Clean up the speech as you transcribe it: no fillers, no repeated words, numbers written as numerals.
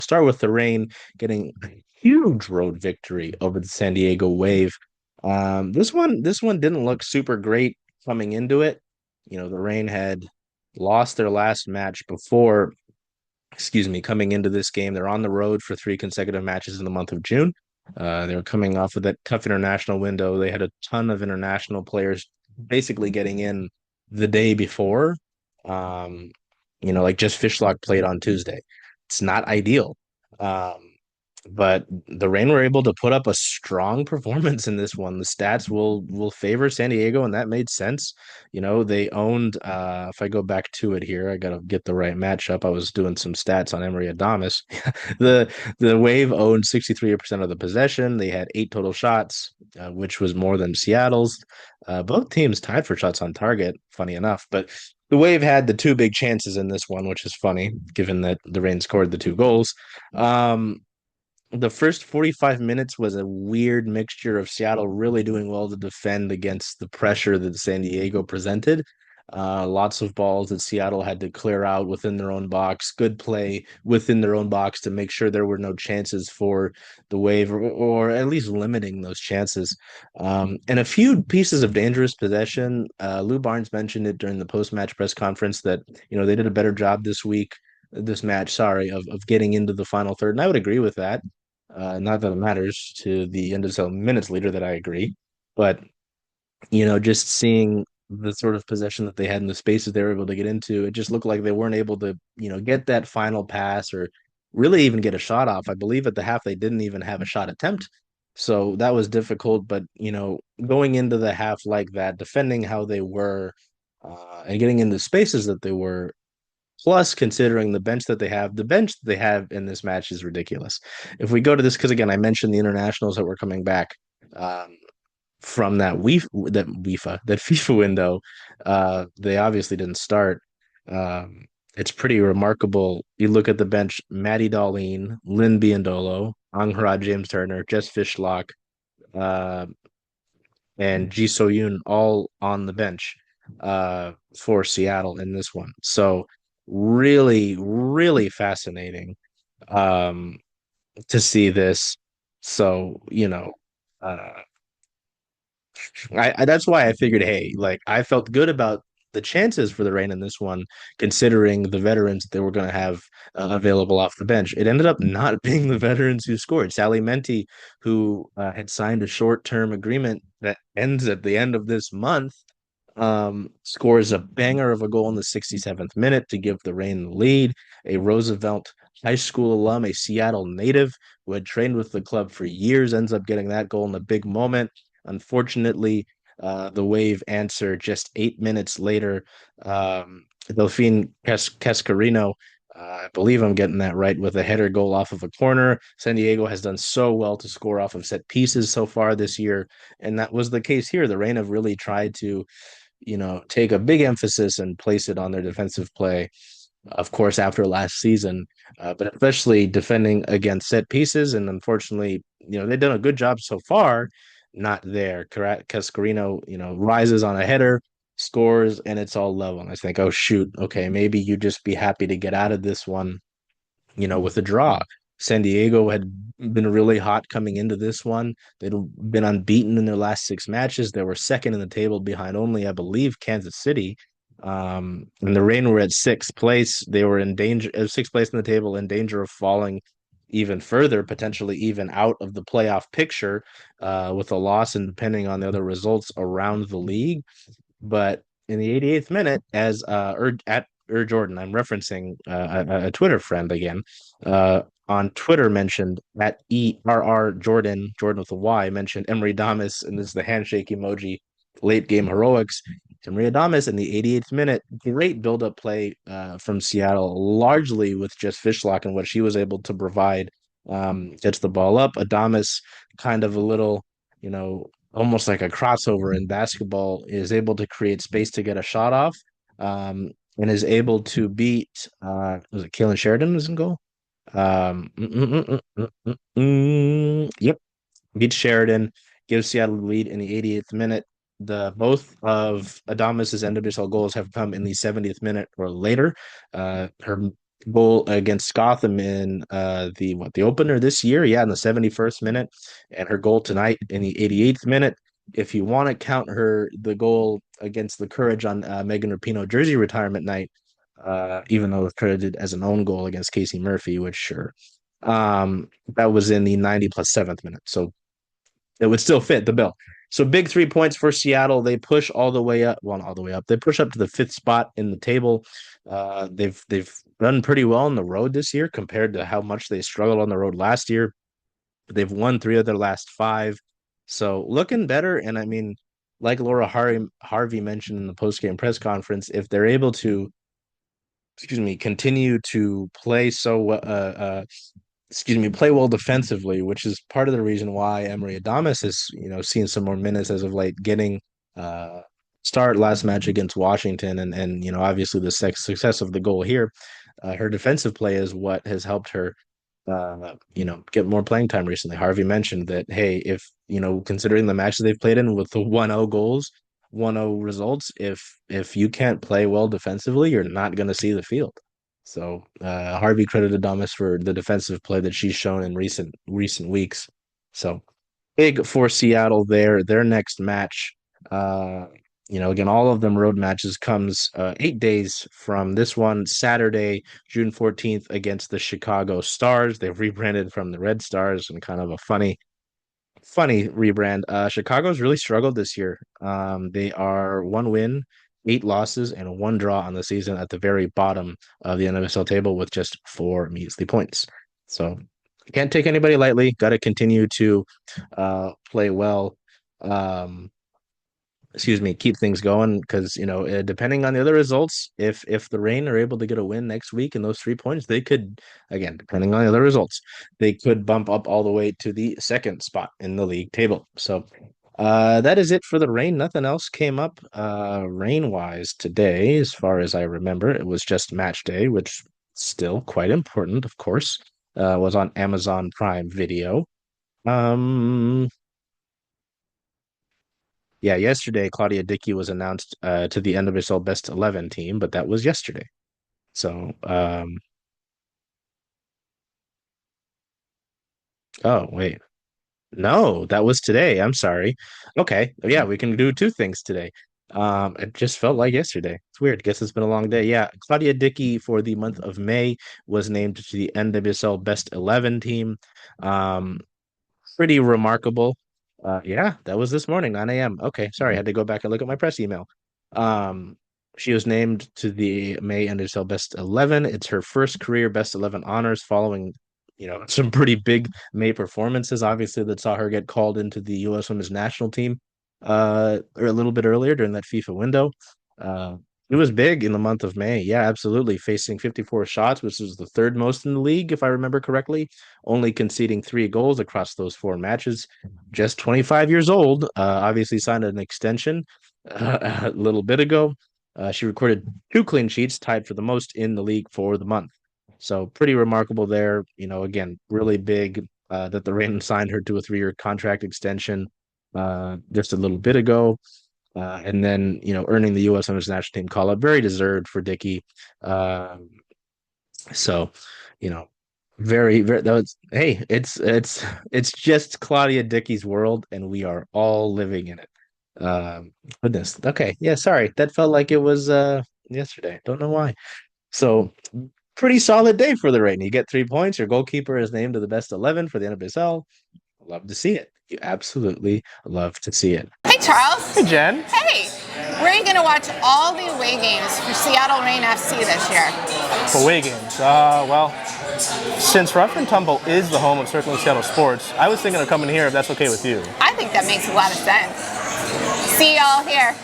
start with the Reign getting a huge road victory over the San Diego Wave. This one didn't look super great coming into it. The Reign had lost their last match before, excuse me, coming into this game. They're on the road for three consecutive matches in the month of June. They were coming off of that tough international window. They had a ton of international players basically getting in the day before. Um, like just Fishlock played on Tuesday. It's not ideal. Um, but the Reign were able to put up a strong performance in this one. The stats will favor San Diego, and that made sense. They owned if I go back to it here, I gotta get the right matchup. I was doing some stats on Emery Adames. The Wave owned 63% of the possession. They had 8 total shots, which was more than Seattle's. Both teams tied for shots on target, funny enough, but the Wave had the two big chances in this one, which is funny given that the Reign scored the two goals. The first 45 minutes was a weird mixture of Seattle really doing well to defend against the pressure that San Diego presented. Lots of balls that Seattle had to clear out within their own box. Good play within their own box to make sure there were no chances for the Wave, or at least limiting those chances. And a few pieces of dangerous possession. Lou Barnes mentioned it during the post-match press conference that they did a better job this match, sorry, of getting into the final third, and I would agree with that. Not that it matters to the NWSL minutes leader that I agree, but just seeing the sort of possession that they had in the spaces they were able to get into, it just looked like they weren't able to, get that final pass or really even get a shot off. I believe at the half they didn't even have a shot attempt. So that was difficult, but going into the half like that, defending how they were, and getting into spaces that they were, plus, considering the bench that they have in this match is ridiculous. If we go to this, because again, I mentioned the internationals that were coming back um, from that FIFA window. They obviously didn't start. It's pretty remarkable. You look at the bench: Maddie Darlene, Lynn Biondolo, Anghra James Turner, Jess Fishlock, uh, and Ji So Yoon all on the bench for Seattle in this one. So really, really fascinating um, to see this. So uh, I that's why I figured, hey, like I felt good about the chances for the Reign in this one, considering the veterans that they were going to have available off the bench. It ended up not being the veterans who scored. Sally Menti, who had signed a short-term agreement that ends at the end of this month, scores a banger of a goal in the 67th minute to give the Reign the lead. A Roosevelt High School alum, a Seattle native who had trained with the club for years, ends up getting that goal in a big moment. Unfortunately, the Wave answer just 8 minutes later. Delphine Cascarino, I believe I'm getting that right, with a header goal off of a corner. San Diego has done so well to score off of set pieces so far this year, and that was the case here. The Reign have really tried to take a big emphasis and place it on their defensive play, of course, after last season, but especially defending against set pieces. And unfortunately, they've done a good job so far, not there. Cascarino, rises on a header, scores, and it's all level. And I think, oh, shoot, okay, maybe you just be happy to get out of this one with a draw. San Diego had been really hot coming into this one. They'd been unbeaten in their last 6 matches. They were second in the table behind only, I believe, Kansas City. And the Reign were at sixth place. They were in danger, sixth place in the table, in danger of falling even further, potentially even out of the playoff picture with a loss and depending on the other results around the league. But in the 88th minute, as at Jordan, I'm referencing a Twitter friend again. On Twitter, mentioned at ERR Jordan with a Y, mentioned Emery Damas, and this is the handshake emoji, late game heroics. Emery Adames in the 88th minute, great build up play from Seattle, largely with just Fishlock and what she was able to provide. Gets the ball up. Adames, kind of a little, almost like a crossover in basketball, is able to create space to get a shot off, and is able to beat was it Kalen Sheridan was in goal? Yep, beats Sheridan, gives Seattle the lead in the 88th minute. The both of Adames's NWSL goals have come in the 70th minute or later. Her goal against Gotham in the opener this year, yeah, in the 71st minute, and her goal tonight in the 88th minute. If you want to count the goal against the Courage on Megan Rapinoe jersey retirement night, even though it's credited as an own goal against Casey Murphy, which sure, that was in the 90 plus seventh minute, so it would still fit the bill. So big 3 points for Seattle. They push all the way up. Well, not all the way up. They push up to the fifth spot in the table. They've done pretty well on the road this year compared to how much they struggled on the road last year. They've won 3 of their last 5, so looking better. And I mean, like Laura Harvey mentioned in the post-game press conference, if they're able to, continue to play play well defensively, which is part of the reason why Emery Adames is, seeing some more minutes as of late, getting start last match against Washington, and obviously the success of the goal here. Her defensive play is what has helped her, get more playing time recently. Harvey mentioned that, hey, if considering the matches they've played in with the 1-0 goals, 1-0 results, if you can't play well defensively, you're not going to see the field. So Harvey credited Adames for the defensive play that she's shown in recent weeks. So big for Seattle there. Their next match, again, all of them road matches comes 8 days from this one, Saturday, June 14th against the Chicago Stars. They've rebranded from the Red Stars, and kind of a funny rebrand. Chicago's really struggled this year. They are 1 win, 8 losses, and 1 draw on the season, at the very bottom of the NWSL table with just 4 measly points. So can't take anybody lightly. Got to continue to play well. Keep things going, because depending on the other results, if the Reign are able to get a win next week and those 3 points, they could, again, depending on the other results, they could bump up all the way to the second spot in the league table. So that is it for the Reign. Nothing else came up Reign wise today, as far as I remember. It was just match day, which still quite important, of course. Was on Amazon Prime Video. um Yeah, yesterday Claudia Dickey was announced to the NWSL Best 11 team, but that was yesterday. So, oh wait, no, that was today. I'm sorry. Okay, yeah, we can do 2 things today. It just felt like yesterday. It's weird. Guess it's been a long day. Yeah, Claudia Dickey for the month of May was named to the NWSL Best 11 team. Um, Pretty remarkable. Yeah, that was this morning, 9 a.m. Okay, sorry, I had to go back and look at my press email. Um, she was named to the May NWSL Best 11. It's her first career Best 11 honors following, some pretty big May performances, obviously, that saw her get called into the U.S. Women's National Team or a little bit earlier during that FIFA window. Uh, it was big in the month of May. Yeah, absolutely. Facing 54 shots, which was the third most in the league, if I remember correctly, only conceding 3 goals across those 4 matches. Just 25 years old, obviously signed an extension a little bit ago. She recorded 2 clean sheets, tied for the most in the league for the month. So pretty remarkable there. Again, really big that the Reign signed her to a 3-year contract extension just a little bit ago. And then, earning the U.S. Women's National Team call up, very deserved for Dickey. So, you know, very, very. That was, hey, it's just Claudia Dickey's world, and we are all living in it. Goodness. Okay, yeah. Sorry, that felt like it was yesterday. Don't know why. So, pretty solid day for the Reign. You get 3 points. Your goalkeeper is named to the best 11 for the NWSL. Love to see it. You absolutely love to see it. Hey, Charles. Hey, Jen. Hey, where are you going to watch all the away games for Seattle Reign FC this year? Away games. Well, since Rough and Tumble is the home of Circling Seattle Sports, I was thinking of coming here if that's okay with you. I think that makes a lot of sense. See y'all here.